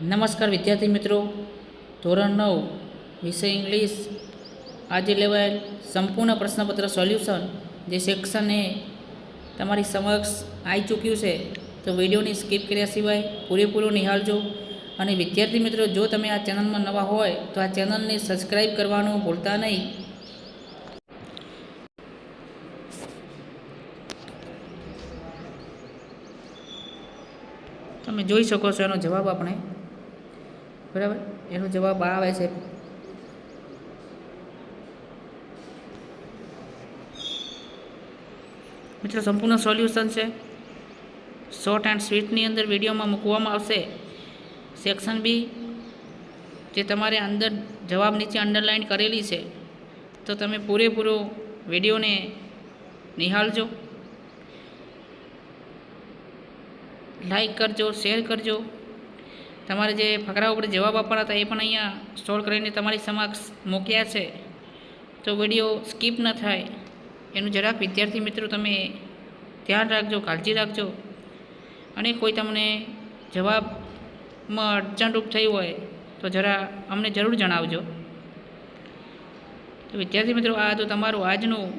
નમસ્કાર વિદ્યાર્થી મિત્રો, ધોરણ 9 વિષય ઇંગ્લિશ આજે લેવાયેલ સંપૂર્ણ પ્રશ્નપત્ર સોલ્યુશન જે સેક્શન એ તમારી સમક્ષ આવી ચૂક્યું છે. તો વિડીયોની સ્કીપ કર્યા સિવાય પૂરેપૂરો નિહાળજો. અને વિદ્યાર્થી મિત્રો, જો તમે આ ચેનલમાં નવા હોય તો આ ચેનલને સબસ્ક્રાઈબ કરવાનું ભૂલતા નહીં. તમે જોઈ શકો છો એનો જવાબ આપણે, બરાબર, એનો જવાબ આવે છે. મિત્રો, સંપૂર્ણ સોલ્યુશન છે, શોર્ટ એન્ડ સ્વીટની અંદર વિડીયોમાં મૂકવામાં આવશે. સેક્શન બી જે તમારે અંદર જવાબ નીચે અંડરલાઇન કરેલી છે, તો તમે પૂરેપૂરો વિડીયોને નિહાળજો, લાઈક કરજો, શેર કરજો. તમારે જે ફકરા ઉપર જવાબ આપવાના હતા એ પણ અહીંયા સોલ્વ કરીને તમારી સમક્ષ મૂક્યા છે. તો વિડીયો સ્કીપ ન થાય એનું જરાક વિદ્યાર્થી મિત્રો તમે ધ્યાન રાખજો, કાળજી રાખજો. અને કોઈ તમને જવાબમાં અડચણરૂપ થઈ હોય તો જરા અમને જરૂર જણાવજો. તો વિદ્યાર્થી મિત્રો, આ તો તમારું આજનું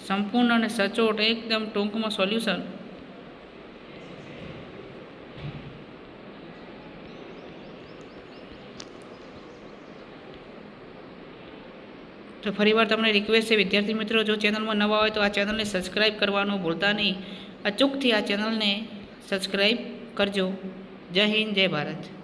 સંપૂર્ણ અને સચોટ એકદમ ટૂંકમાં સોલ્યુશન. તો ફરીવાર તમને રિક્વેસ્ટ છે વિદ્યાર્થી મિત્રો, જો ચેનલમાં નવા હોય તો આ ચેનલને સબસ્ક્રાઈબ કરવાનું ભૂલતા નહીં. અચૂકથી આ ચેનલને સબસ્ક્રાઈબ કરજો. જય હિન્દ, જય ભારત.